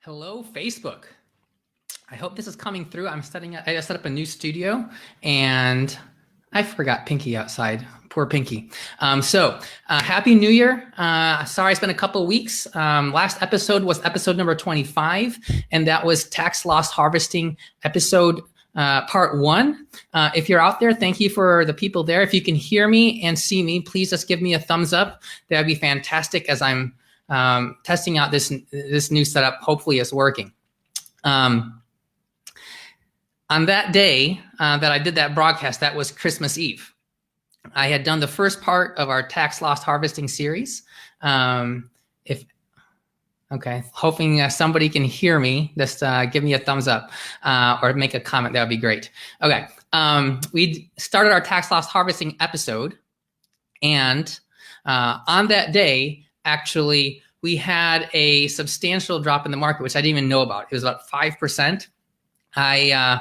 Hello, Facebook. I hope this is coming through. I just set up a new studio and I forgot Pinky outside. Poor Pinky. Happy New Year. Sorry, it's been a couple of weeks. Last episode was episode number 25, and that was tax loss harvesting episode part 1. If you're out there, thank you for the people there. If you can hear me and see me, please just give me a thumbs up. That'd be fantastic as I'm testing out this new setup. Hopefully it's working. On that day that I did that broadcast, that was Christmas Eve. I had done the first part of our tax loss harvesting series. Hoping somebody can hear me. Just give me a thumbs up or make a comment. That would be great. Okay, we started our tax loss harvesting episode, and on that day, actually, we had a substantial drop in the market, which I didn't even know about. It was about 5%. I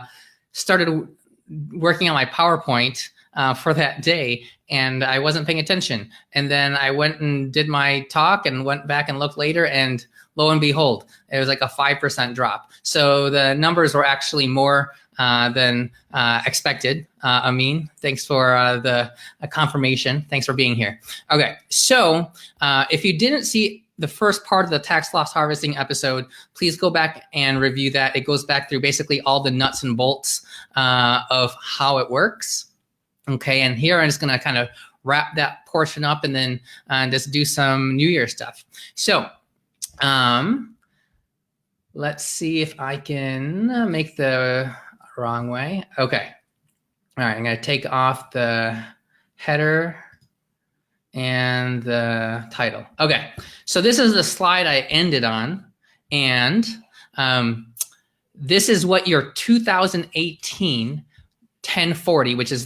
started working on my PowerPoint for that day, and I wasn't paying attention. And then I went and did my talk and went back and looked later, and lo and behold, it was like a 5% drop. So the numbers were actually more than expected. Amin, thanks for the confirmation. Thanks for being here. Okay, so if you didn't see the first part of the tax loss harvesting episode, please go back and review that. It goes back through basically all the nuts and bolts of how it works. Okay, and here I'm just gonna kind of wrap that portion up and then just do some New Year stuff. So let's see if I can make the wrong way. Okay, all right, I'm gonna take off the header and the title. Okay, so this is the slide I ended on, and this is what your 2018 1040, which is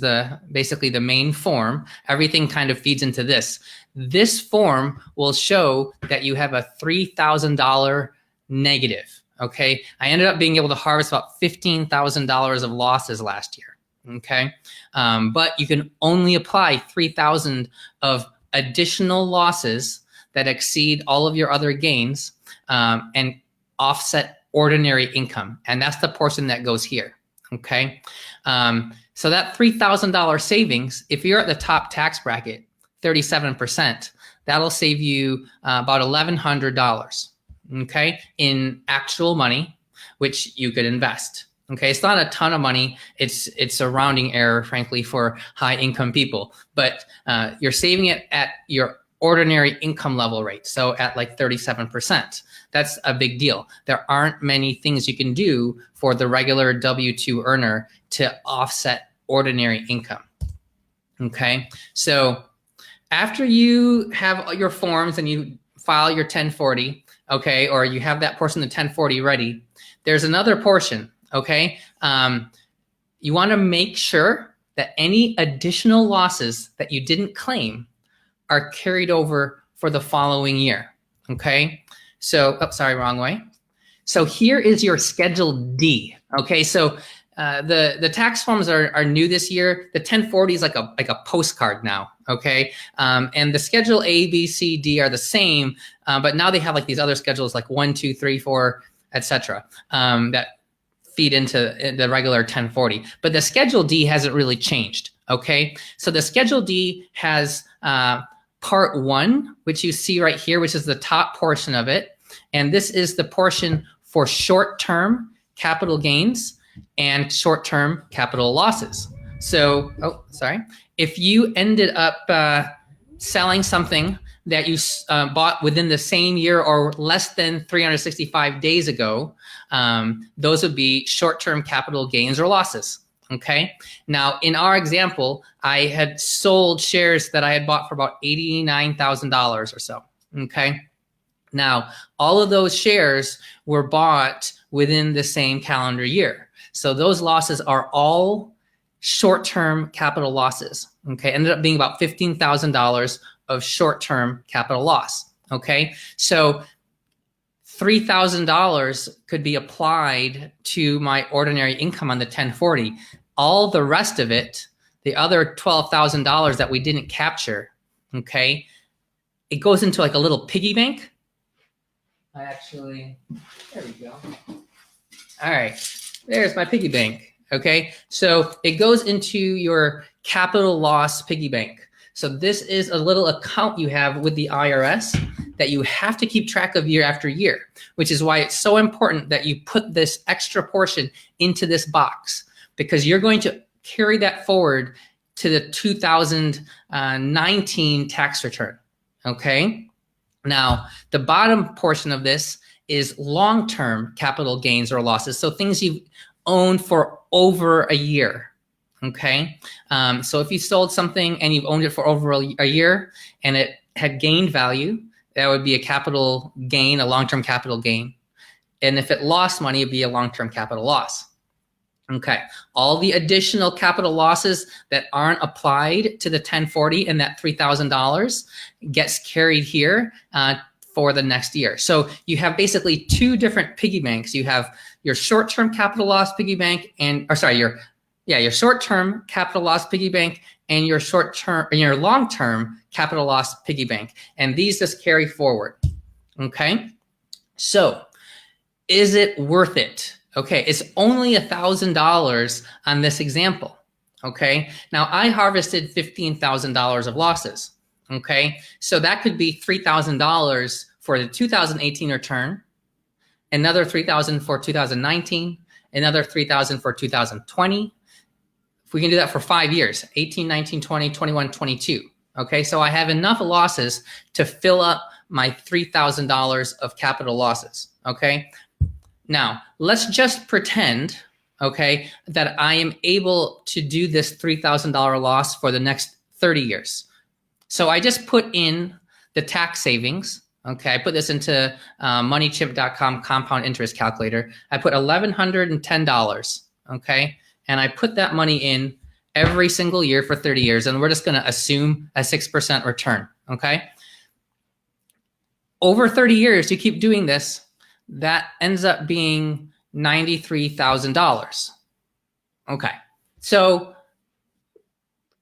basically the main form. Everything kind of feeds into this. This form will show that you have a $3,000 negative. Okay, I ended up being able to harvest about $15,000 of losses last year. Okay, but you can only apply 3,000 of additional losses that exceed all of your other gains and offset ordinary income, and that's the portion that goes here. Okay, so that $3,000 savings, if you're at the top tax bracket, 37%, that'll save you about $1,100. Okay, in actual money, which you could invest. Okay, it's not a ton of money. It's a rounding error, frankly, for high income people. But you're saving it at your ordinary income level rate, so at like 37%. That's a big deal. There aren't many things you can do for the regular W-2 earner to offset ordinary income. Okay, so after you have your forms and you file your 1040, okay, or you have that portion of the 1040 ready, there's another portion. Okay, you want to make sure that any additional losses that you didn't claim are carried over for the following year. Okay, so, sorry, wrong way. So here is your Schedule D. Okay, so the tax forms are new this year. The 1040 is like a postcard now. Okay, and the Schedule A, B, C, D are the same, but now they have like these other schedules like 1, 2, 3, 4, etc. That feed into the regular 1040, but the Schedule D hasn't really changed. Okay, so the Schedule D has part 1, which you see right here, which is the top portion of it, and this is the portion for short-term capital gains and short-term capital losses. So, if you ended up selling something that you bought within the same year or less than 365 days ago, those would be short-term capital gains or losses. Okay. Now, in our example, I had sold shares that I had bought for about $89,000 or so. Okay. Now, all of those shares were bought within the same calendar year. So those losses are all short-term capital losses. Okay. Ended up being about $15,000 of short-term capital loss. Okay. So $3,000 could be applied to my ordinary income on the 1040. All the rest of it, the other $12,000 that we didn't capture, okay, it goes into like a little piggy bank. I actually, there we go. All right, there's my piggy bank. Okay, so it goes into your capital loss piggy bank. So this is a little account you have with the IRS that you have to keep track of year after year, which is why it's so important that you put this extra portion into this box, because you're going to carry that forward to the 2019 tax return. Okay. Now, the bottom portion of this is long-term capital gains or losses. So things you've owned for over a year. Okay. So if you sold something and you've owned it for over a year and it had gained value, that would be a capital gain, a long-term capital gain. And if it lost money, it'd be a long-term capital loss. Okay, all the additional capital losses that aren't applied to the 1040 and that $3,000 gets carried here for the next year. So you have basically two different piggy banks. You have your short-term capital loss piggy bank your short-term capital loss piggy bank and your long-term capital loss piggy bank. And these just carry forward. Okay, so is it worth it? Okay, it's only $1,000 on this example. Okay, now I harvested $15,000 of losses. Okay, so that could be $3,000 for the 2018 return, another $3,000 for 2019, another $3,000 for 2020. If we can do that for 5 years, 18, 19, 20, 21, 22. Okay, so I have enough losses to fill up my $3,000 of capital losses. Okay. Now, let's just pretend, okay, that I am able to do this $3,000 loss for the next 30 years. So I just put in the tax savings. Okay, I put this into moneychimp.com compound interest calculator. I put $1,110, okay, and I put that money in every single year for 30 years, and we're just going to assume a 6% return, okay? Over 30 years, you keep doing this, that ends up being $93,000. Okay, so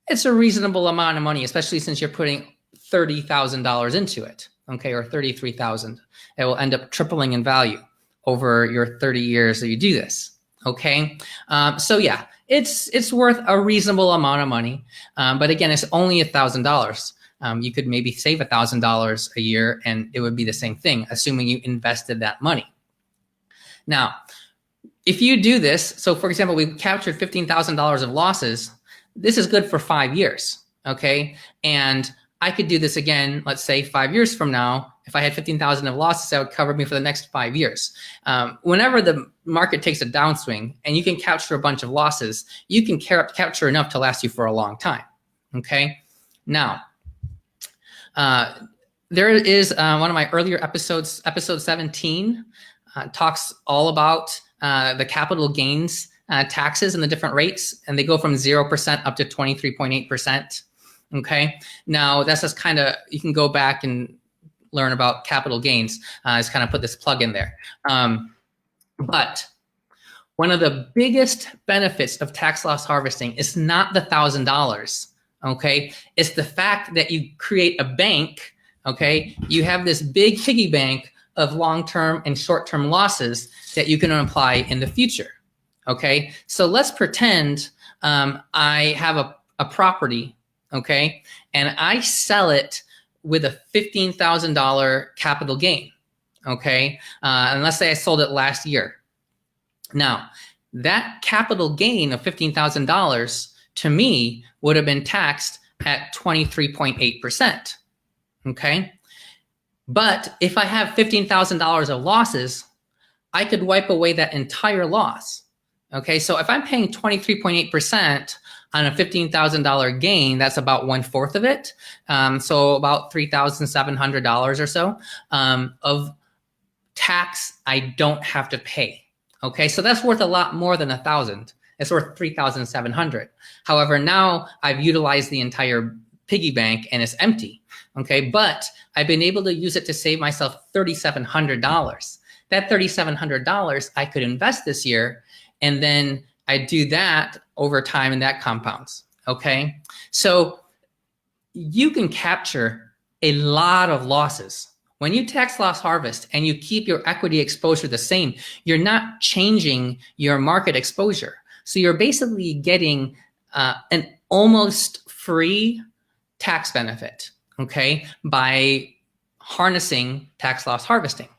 it's a reasonable amount of money, especially since you're putting $30,000 into it, okay, or $33,000. It will end up tripling in value over your 30 years that you do this, okay? So yeah, it's worth a reasonable amount of money, but again, it's only $1,000. You could maybe save $1,000 a year and it would be the same thing, assuming you invested that money. Now, if you do this, so for example, we captured $15,000 of losses, this is good for 5 years, okay? And I could do this again, let's say 5 years from now. If I had 15,000 of losses, that would cover me for the next 5 years. Whenever the market takes a downswing and you can capture a bunch of losses, you can capture enough to last you for a long time, okay? Now, there is one of my earlier episodes, episode 17, talks all about the capital gains taxes and the different rates, and they go from 0% up to 23.8%. Okay, now that's just kind of, you can go back and learn about capital gains. Just kind of put this plug in there. But one of the biggest benefits of tax loss harvesting is not the $1,000. Okay, it's the fact that you create a bank. Okay, you have this big piggy bank of long-term and short-term losses that you can apply in the future. Okay, so let's pretend I have a property, okay, and I sell it with a $15,000 capital gain, okay, and let's say I sold it last year. Now, that capital gain of $15,000 to me would have been taxed at 23.8%, okay? But if I have $15,000 of losses, I could wipe away that entire loss, okay? So if I'm paying 23.8% on a $15,000 gain, that's about 1/4 of it. So about $3,700 or so of tax I don't have to pay, okay? So that's worth a lot more than $1,000. It's worth $3,700. However, now I've utilized the entire piggy bank and it's empty, okay? But I've been able to use it to save myself $3,700. That $3,700 I could invest this year, and then I do that over time and that compounds, okay? So you can capture a lot of losses When you tax loss harvest and you keep your equity exposure the same, you're not changing your market exposure. So you're basically getting an almost free tax benefit, okay, by harnessing tax loss harvesting.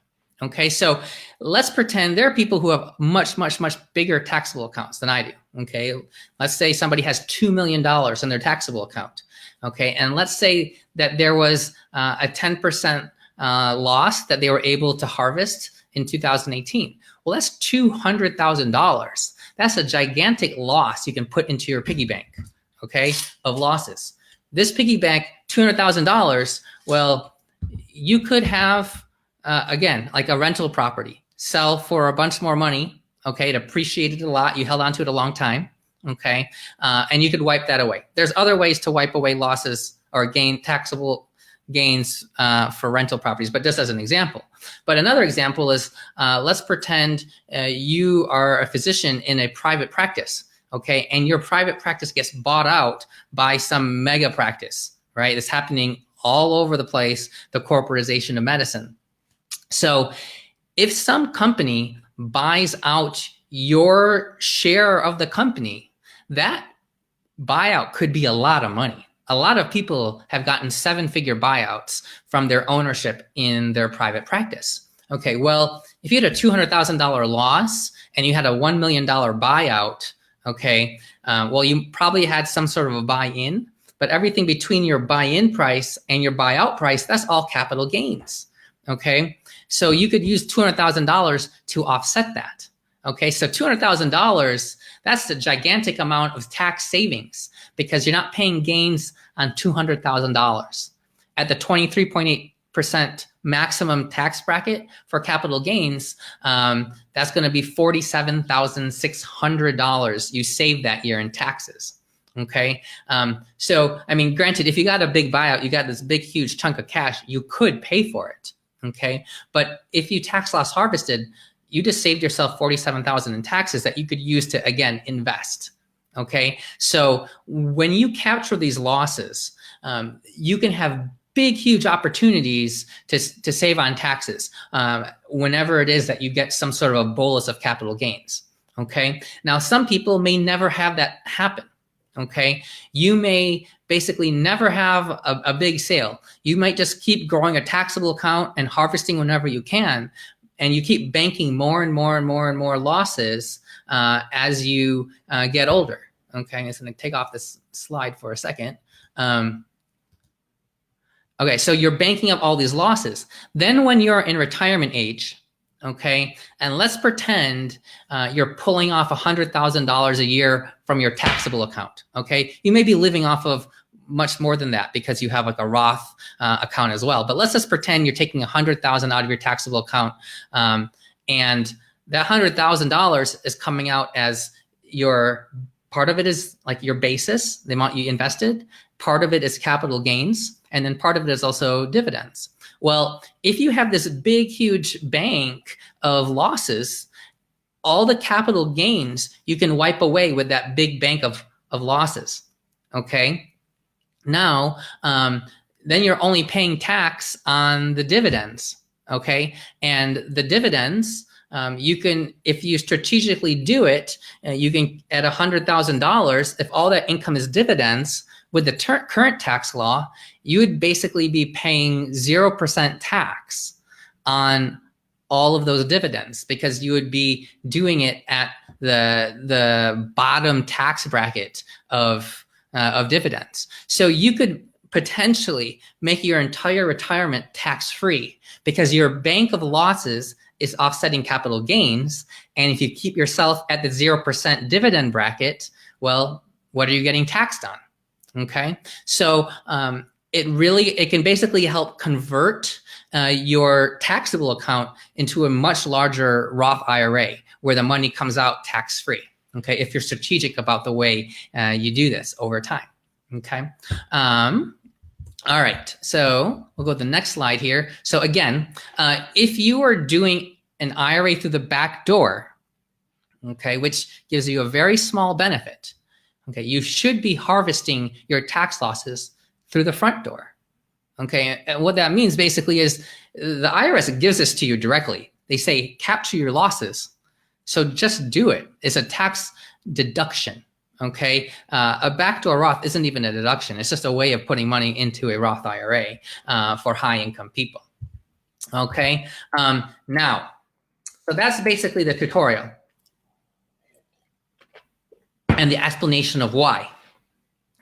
Okay, so let's pretend there are people who have much, much, much bigger taxable accounts than I do. Okay, let's say somebody has $2 million in their taxable account. Okay, and let's say that there was a 10% loss that they were able to harvest in 2018. Well, that's $200,000. That's a gigantic loss you can put into your piggy bank, okay, of losses. This piggy bank, $200,000, well, you could have, again, like a rental property, sell for a bunch more money, okay, it appreciated a lot, you held on to it a long time, okay, and you could wipe that away. There's other ways to wipe away losses or taxable gains for rental properties, but just as an example. But another example is, let's pretend you are a physician in a private practice, okay, and your private practice gets bought out by some mega practice, right? It's happening all over the place, the corporatization of medicine. So if some company buys out your share of the company, that buyout could be a lot of money. A lot of people have gotten 7-figure buyouts from their ownership in their private practice. Okay, well, if you had a $200,000 loss and you had a $1 million buyout, okay, well, you probably had some sort of a buy-in, but everything between your buy-in price and your buyout price, that's all capital gains, okay? So you could use $200,000 to offset that, okay? So $200,000, that's a gigantic amount of tax savings because you're not paying gains on $200,000. At the 23.8% maximum tax bracket for capital gains, that's going to be $47,600 you save that year in taxes. Okay. So, I mean, granted, if you got a big buyout, you got this big, huge chunk of cash, you could pay for it. Okay. But if you tax loss harvested, you just saved yourself $47,000 in taxes that you could use to, again, invest. Okay. So when you capture these losses, you can have big, huge opportunities to save on taxes whenever it is that you get some sort of a bolus of capital gains. Okay. Now, some people may never have that happen. Okay. You may basically never have a big sale. You might just keep growing a taxable account and harvesting whenever you can. And you keep banking more and more and more and more losses as you get older. Okay, I'm just going to take off this slide for a second. Okay, so you're banking up all these losses. Then when you're in retirement age, okay, and let's pretend you're pulling off $100,000 a year from your taxable account, okay? You may be living off of much more than that because you have like a Roth account as well. But let's just pretend you're taking $100,000 out of your taxable account, and that $100,000 is coming out as your part of it is like your basis, the amount you invested. Part of it is capital gains, and then part of it is also dividends. Well, if you have this big, huge bank of losses, all the capital gains you can wipe away with that big bank of losses. Okay. Now, then you're only paying tax on the dividends, okay? And the dividends, you can, if you strategically do it, you can, at $100,000, if all that income is dividends, with the current tax law, you would basically be paying 0% tax on all of those dividends because you would be doing it at the bottom tax bracket of dividends. So you could potentially make your entire retirement tax-free because your bank of losses is offsetting capital gains. And if you keep yourself at the 0% dividend bracket, well, what are you getting taxed on? Okay. So it can basically help convert your taxable account into a much larger Roth IRA where the money comes out tax-free. Okay, if you're strategic about the way you do this over time. Okay. All right. So we'll go to the next slide here. So again, if you are doing an IRA through the back door, okay, which gives you a very small benefit, okay, you should be harvesting your tax losses through the front door. Okay, and what that means basically is The IRS gives this to you directly. They say capture your losses. So just do it. It's a tax deduction. Okay, a backdoor Roth isn't even a deduction. It's just a way of putting money into a Roth IRA for high income people. Okay, now, so that's basically the tutorial and the explanation of why.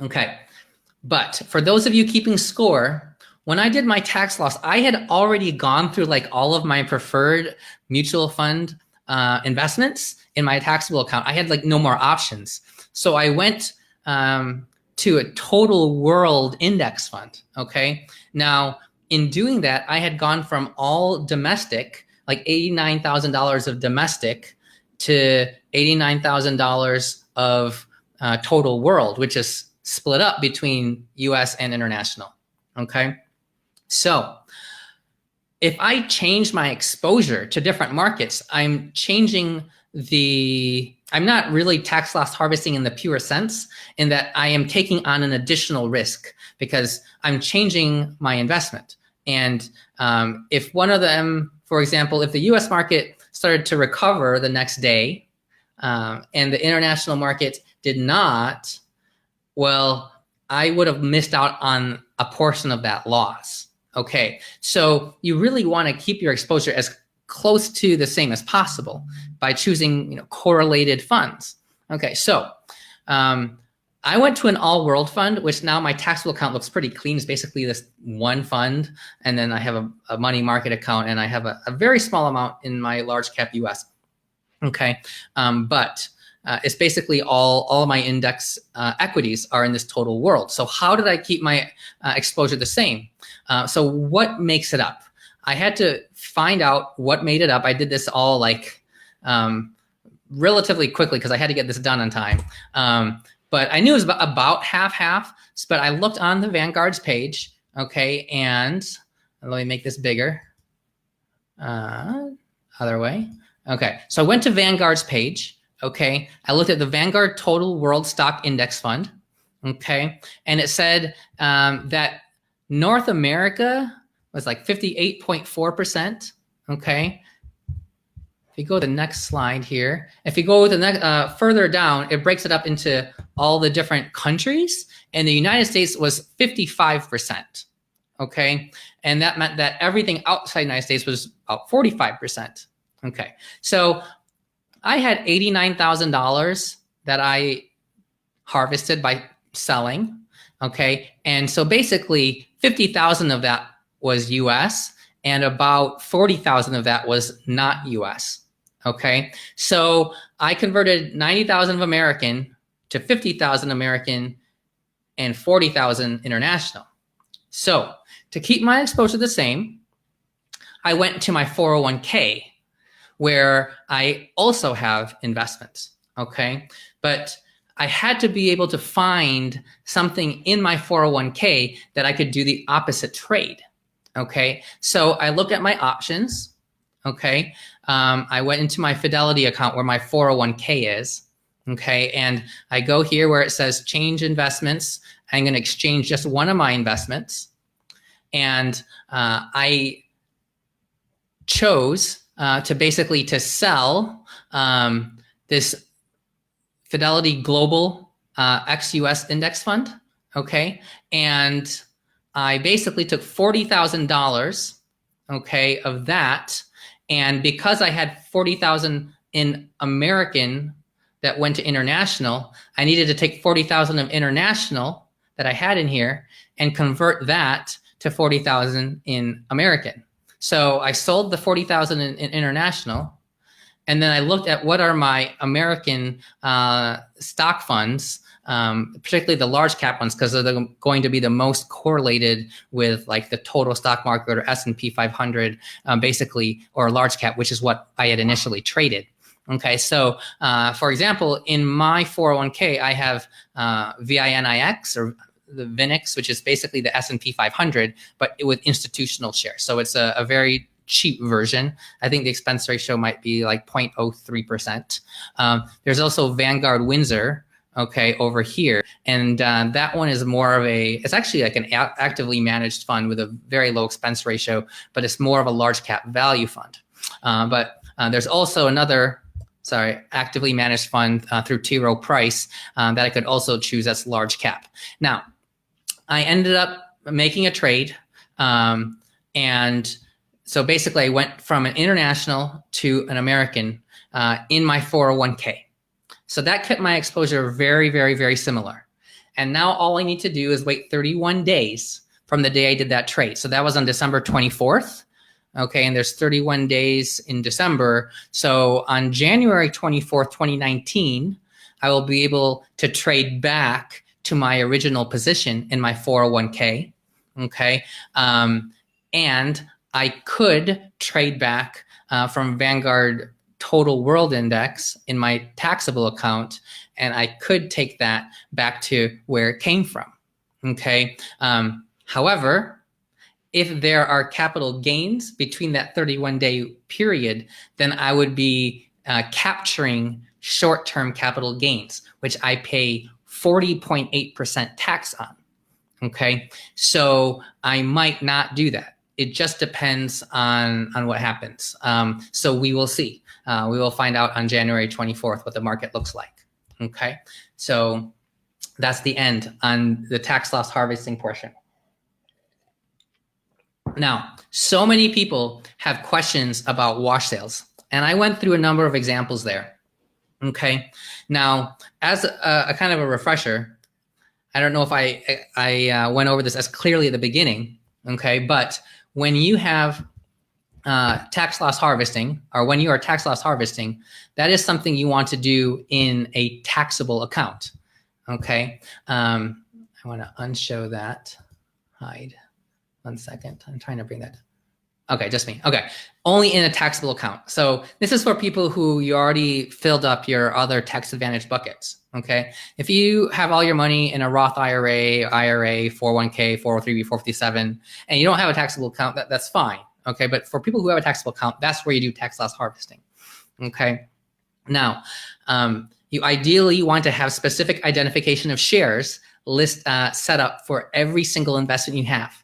Okay, but for those of you keeping score, when I did my tax loss, I had already gone through like all of my preferred mutual fund investments in my taxable account. I had like no more options. So I went to a total world index fund. Okay. Now, in doing that, I had gone from all domestic, like $89,000 of domestic, to $89,000 of total world, which is split up between US and international. Okay. So if I change my exposure to different markets, I'm not really tax loss harvesting in the pure sense, in that I am taking on an additional risk because I'm changing my investment. And if one of them, for example, if the US market started to recover the next day and the international market did not, well, I would have missed out on a portion of that loss. Okay, so you really want to keep your exposure as close to the same as possible by choosing, correlated funds. Okay, so I went to an all-world fund, which now my taxable account looks pretty clean. It's basically this one fund, and then I have a money market account, and I have a very small amount in my large cap US. Okay, but it's basically all of my index equities are in this total world. So how did I keep my exposure the same? So what makes it up? I had to find out what made it up. I did this all like relatively quickly because I had to get this done on time. But I knew it was about half-half. But I looked on the Vanguard's page, okay, and let me make this bigger. Other way. Okay, so I went to Vanguard's page. Okay, I looked at the Vanguard Total World Stock Index Fund. Okay, and it said that North America was like 58.4%. Okay. If you go to the next slide here, if you go to the next, further down, it breaks it up into all the different countries, and the United States was 55%. Okay, and that meant that everything outside the United States was about 45%. Okay, so I had $89,000 that I harvested by selling. Okay, and so basically 50,000 of that was US, and about 40,000 of that was not US. Okay, so I converted 90,000 of American to 50,000 American and 40,000 international. So to keep my exposure the same, I went to my 401k, where I also have investments. Okay, but I had to be able to find something in my 401k that I could do the opposite trade. Okay, so I looked at my options. Okay, I went into my Fidelity account where my 401k is. Okay, and I go here where it says change investments. I'm going to exchange just one of my investments, and I chose to sell this Fidelity Global ex-US Index Fund. Okay, and I basically took $40,000, okay, of that, and because I had 40,000 in American that went to international, I needed to take 40,000 of international that I had in here and convert that to 40,000 in American. So I sold the 40,000 in international, and then I looked at what are my American stock funds, particularly the large cap ones, because they're going to be the most correlated with like the total stock market or S&P 500, basically, or large cap, which is what I had initially traded. Okay, so for example, in my 401k, I have VINIX or the VINIX, which is basically the S&P 500, but with institutional shares. So it's a very cheap version. I think the expense ratio might be like 0.03%. There's also Vanguard Windsor, okay, over here. And that one is more of it's actually like an actively managed fund with a very low expense ratio, but it's more of a large cap value fund. But there's also another, actively managed fund through T. Rowe Price that I could also choose as large cap. Now, I ended up making a trade. And so basically I went from an international to an American in my 401k. So that kept my exposure very, very, very similar. And now all I need to do is wait 31 days from the day I did that trade. So that was on December 24th. Okay, and there's 31 days in December. So on January 24th, 2019, I will be able to trade back to my original position in my 401k. Okay, and I could trade back from Vanguard Total World Index in my taxable account, and I could take that back to where it came from. Okay. However, if there are capital gains between that 31-day period, then I would be capturing short-term capital gains, which I pay 40.8% tax on. Okay. So I might not do that. It just depends on what happens. So we will see. We will find out on January 24th what the market looks like. Okay, so that's the end on the tax loss harvesting portion. Now, so many people have questions about wash sales, and I went through a number of examples there. Okay, now as a kind of a refresher, I don't know if I went over this as clearly at the beginning. Okay, but when you have tax loss harvesting, or when you are tax loss harvesting, that is something you want to do in a taxable account. Okay, I want to unshow that. Hide. 1 second. I'm trying to bring that. Okay, just me. Okay, only in a taxable account. So this is for people who you already filled up your other tax advantage buckets. Okay, if you have all your money in a Roth IRA, 401k, 403b, 457, and you don't have a taxable account, that's fine. Okay, but for people who have a taxable account, that's where you do tax loss harvesting. Okay, now you ideally want to have specific identification of shares set up for every single investment you have.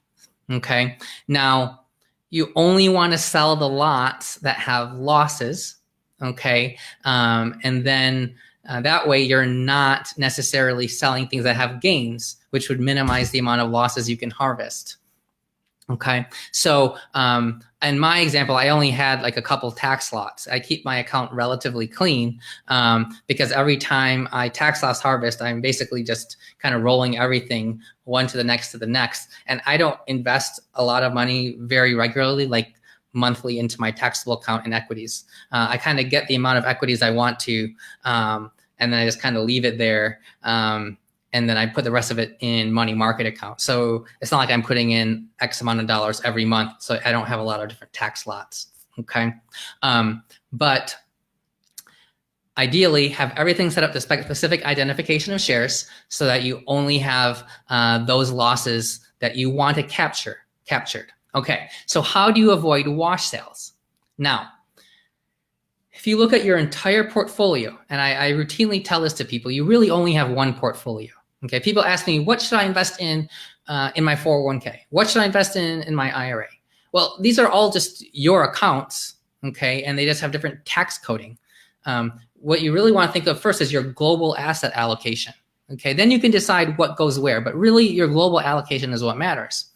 Okay, now you only want to sell the lots that have losses. Okay, and then that way you're not necessarily selling things that have gains, which would minimize the amount of losses you can harvest. Okay, so in my example, I only had like a couple tax lots. I keep my account relatively clean because every time I tax loss harvest, I'm basically just kind of rolling everything one to the next to the next. And I don't invest a lot of money very regularly, like monthly, into my taxable account in equities. I kind of get the amount of equities I want to, and then I just kind of leave it there. And then I put the rest of it in money market account. So it's not like I'm putting in X amount of dollars every month. So I don't have a lot of different tax lots. Okay. But ideally have everything set up to specific identification of shares so that you only have those losses that you want to captured. Okay. So how do you avoid wash sales? Now, if you look at your entire portfolio, and I routinely tell this to people, you really only have one portfolio. Okay, people ask me, what should I invest in my 401k? What should I invest in my IRA? Well, these are all just your accounts, okay, and they just have different tax coding. What you really want to think of first is your global asset allocation. Okay, then you can decide what goes where, but really your global allocation is what matters.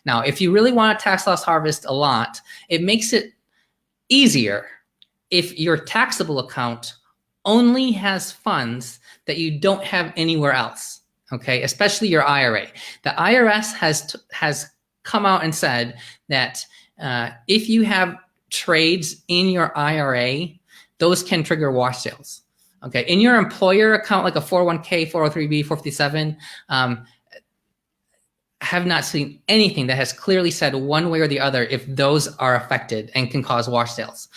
Now, if you really want to tax loss harvest a lot, it makes it easier if your taxable account only has funds that you don't have anywhere else, okay, especially your IRA. The IRS has come out and said that if you have trades in your IRA, those can trigger wash sales. Okay, in your employer account, like a 401k, 403b, 457, have not seen anything that has clearly said one way or the other if those are affected and can cause wash sales.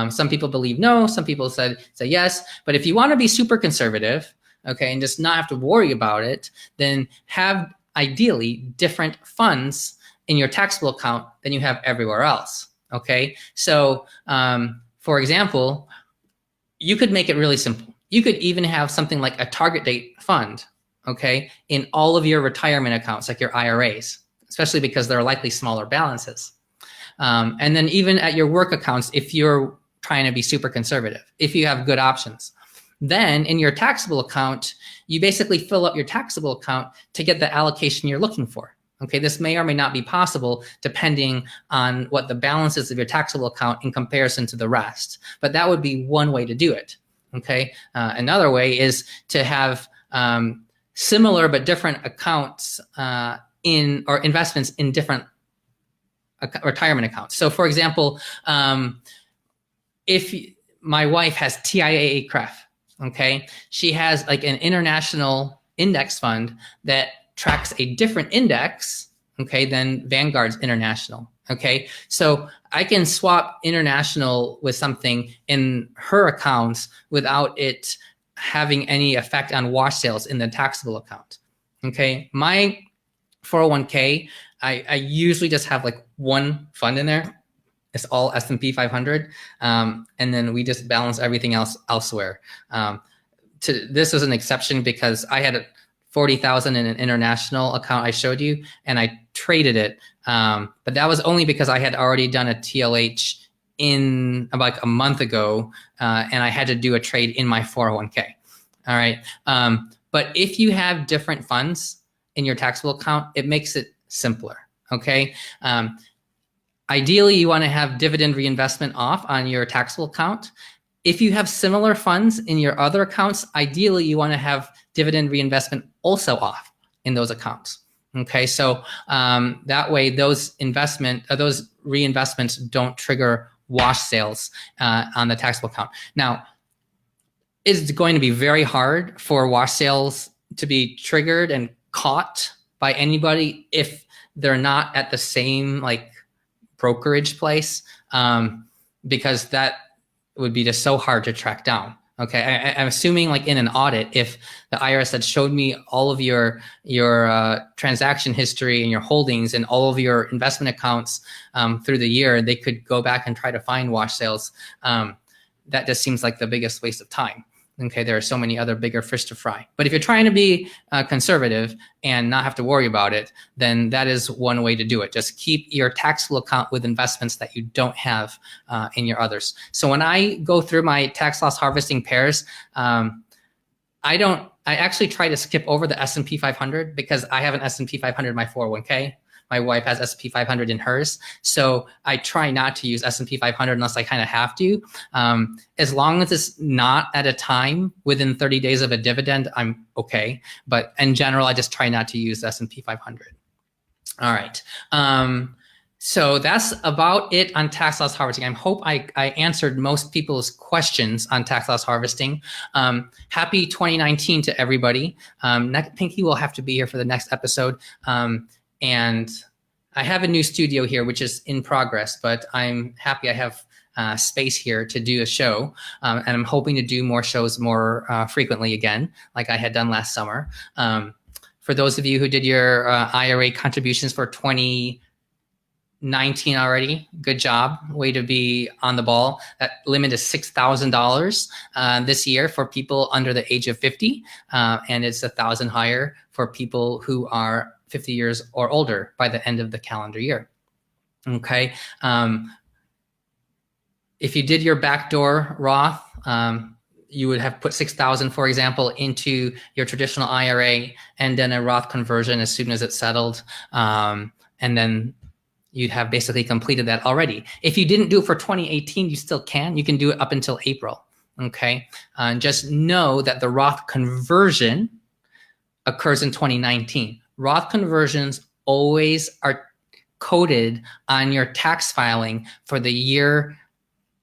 Some people believe no, some people say yes. But if you want to be super conservative, okay, and just not have to worry about it, then have ideally different funds in your taxable account than you have everywhere else. Okay, so for example, you could make it really simple. You could even have something like a target date fund, okay, in all of your retirement accounts, like your IRAs, especially because they're likely smaller balances. And then even at your work accounts, if you're trying to be super conservative, if you have good options. Then in your taxable account, you basically fill up your taxable account to get the allocation you're looking for. Okay, this may or may not be possible depending on what the balance is of your taxable account in comparison to the rest. But that would be one way to do it. Okay, another way is to have similar but different accounts in or investments in different retirement accounts. So, for example, if my wife has TIAA CREF, okay, she has like an international index fund that tracks a different index, okay, than Vanguard's international. Okay, so I can swap international with something in her accounts without it having any effect on wash sales in the taxable account. Okay, my 401k, I usually just have like one fund in there. It's all S&P 500, and then we just balance everything else elsewhere. This was an exception because I had 40,000 in an international account I showed you, and I traded it. But that was only because I had already done a TLH in about a month ago, and I had to do a trade in my 401k. All right. But if you have different funds in your taxable account, it makes it simpler. Okay. Ideally, you want to have dividend reinvestment off on your taxable account. If you have similar funds in your other accounts, ideally you want to have dividend reinvestment also off in those accounts. Okay, so that way those reinvestments don't trigger wash sales on the taxable account. Now, it's going to be very hard for wash sales to be triggered and caught by anybody if they're not at the same like brokerage place, because that would be just so hard to track down. Okay, I'm assuming like in an audit, if the IRS had showed me all of your transaction history and your holdings and all of your investment accounts through the year, they could go back and try to find wash sales. That just seems like the biggest waste of time. Okay, there are so many other bigger fish to fry. But if you're trying to be conservative and not have to worry about it, then that is one way to do it. Just keep your taxable account with investments that you don't have in your others. So when I go through my tax loss harvesting pairs, I actually try to skip over the S&P 500 because I have an S&P 500 in my 401k. My wife has S&P 500 in hers. So I try not to use S&P 500 unless I kind of have to. As long as it's not at a time within 30 days of a dividend, I'm okay. But in general, I just try not to use S&P 500. All right. So that's about it on tax loss harvesting. I hope I answered most people's questions on tax loss harvesting. Happy 2019 to everybody. Pinky will have to be here for the next episode. And I have a new studio here, which is in progress, but I'm happy I have space here to do a show. And I'm hoping to do more shows more frequently again, like I had done last summer. For those of you who did your IRA contributions for 2019 already, good job. Way to be on the ball. That limit is $6,000 this year for people under the age of 50. And it's $1,000 higher for people who are 50 years or older by the end of the calendar year. Okay. If you did your backdoor Roth, you would have put 6,000, for example, into your traditional IRA and then a Roth conversion as soon as it's settled. And then you'd have basically completed that already. If you didn't do it for 2018, you still can. You can do it up until April. Okay. Just know that the Roth conversion occurs in 2019. Roth conversions always are coded on your tax filing for the year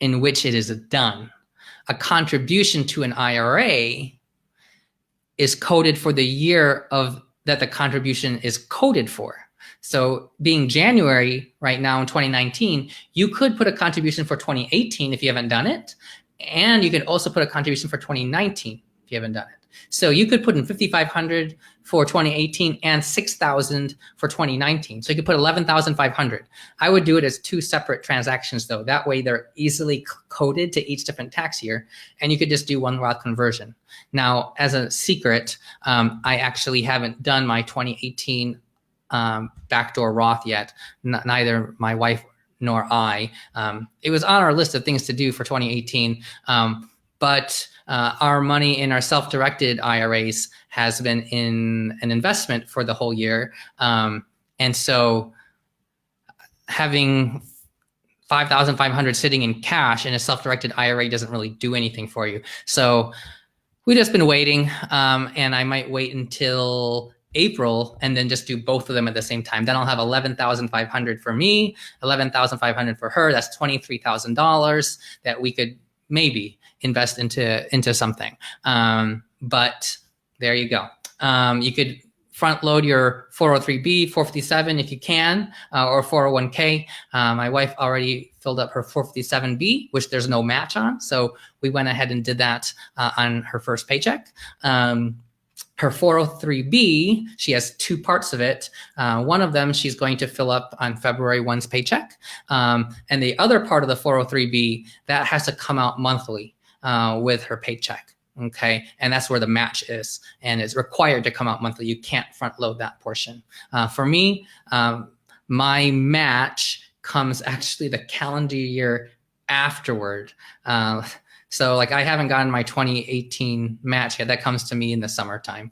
in which it is done. A contribution to an IRA is coded for the year of that the contribution is coded for. So being January right now in 2019, you could put a contribution for 2018 if you haven't done it. And you could also put a contribution for 2019 if you you haven't done it. So you could put in 5,500 for 2018 and 6,000 for 2019. So you could put 11,500. I would do it as 2 separate transactions though. That way they're easily coded to each different tax year, and you could just do one Roth conversion. Now, as a secret, I actually haven't done my 2018 backdoor Roth yet. Neither my wife nor I. It was on our list of things to do for 2018, but our money in our self-directed IRAs has been in an investment for the whole year. And so having 5,500 sitting in cash in a self-directed IRA doesn't really do anything for you. So we've just been waiting, and I might wait until April and then just do both of them at the same time. Then I'll have 11,500 for me, 11,500 for her. That's $23,000 that we could maybe invest into something. But there you go. You could front load your 403B, 457 if you can, or 401k. My wife already filled up her 457B, which there's no match on. So we went ahead and did that on her first paycheck. Her 403B, she has 2 parts of it. One of them she's going to fill up on February 1's paycheck. And the other part of the 403B, that has to come out monthly with her paycheck. Okay, and that's where the match is, and it's required to come out monthly. You can't front load that portion. For me, my match comes actually the calendar year afterward. So like I haven't gotten my 2018 match yet. That comes to me in the summertime.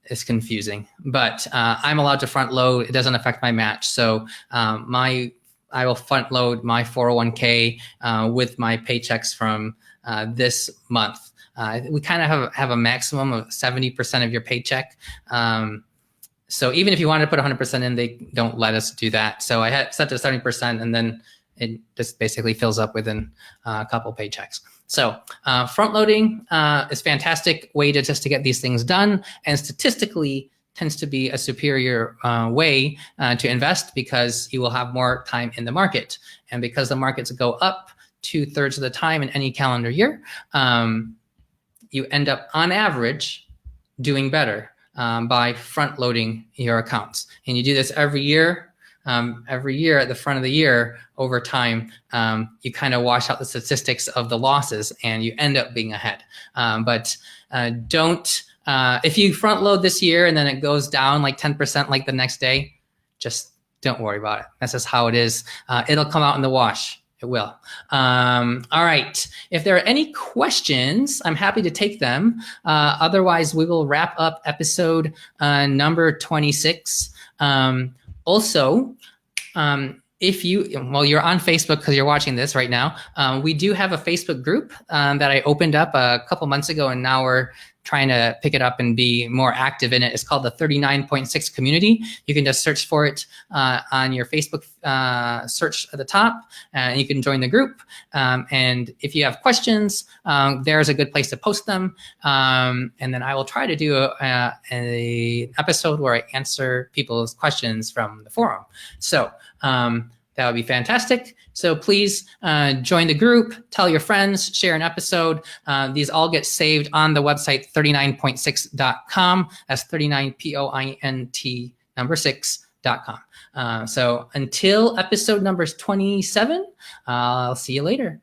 It's confusing, but I'm allowed to front load. It doesn't affect my match. So I will front load my 401k with my paychecks from this month. We kind of have a maximum of 70% of your paycheck. So even if you wanted to put 100% in, they don't let us do that. So I had set to 70%, and then it just basically fills up within a couple paychecks. So front loading is a fantastic way to get these things done, and statistically tends to be a superior way to invest because you will have more time in the market. And because the markets go up 2/3 of the time in any calendar year, you end up on average doing better by front loading your accounts. And you do this every year at the front of the year. Over time, you kind of wash out the statistics of the losses and you end up being ahead. But don't, if you front load this year and then it goes down like 10% like the next day, just don't worry about it. That's just how it is. It'll come out in the wash. It will. All right. If there are any questions, I'm happy to take them. Otherwise, we will wrap up episode number 26. Also, if you're on Facebook because you're watching this right now, we do have a Facebook group that I opened up a couple months ago, and now we're trying to pick it up and be more active in it. It's called the 39.6 community. You can just search for it on your Facebook search at the top, and you can join the group. And if you have questions, there's a good place to post them. And then I will try to do an episode where I answer people's questions from the forum. So that would be fantastic. So please join the group, tell your friends, share an episode. These all get saved on the website 39.6.com. That's 39point number 6.com. So until episode number 27, I'll see you later.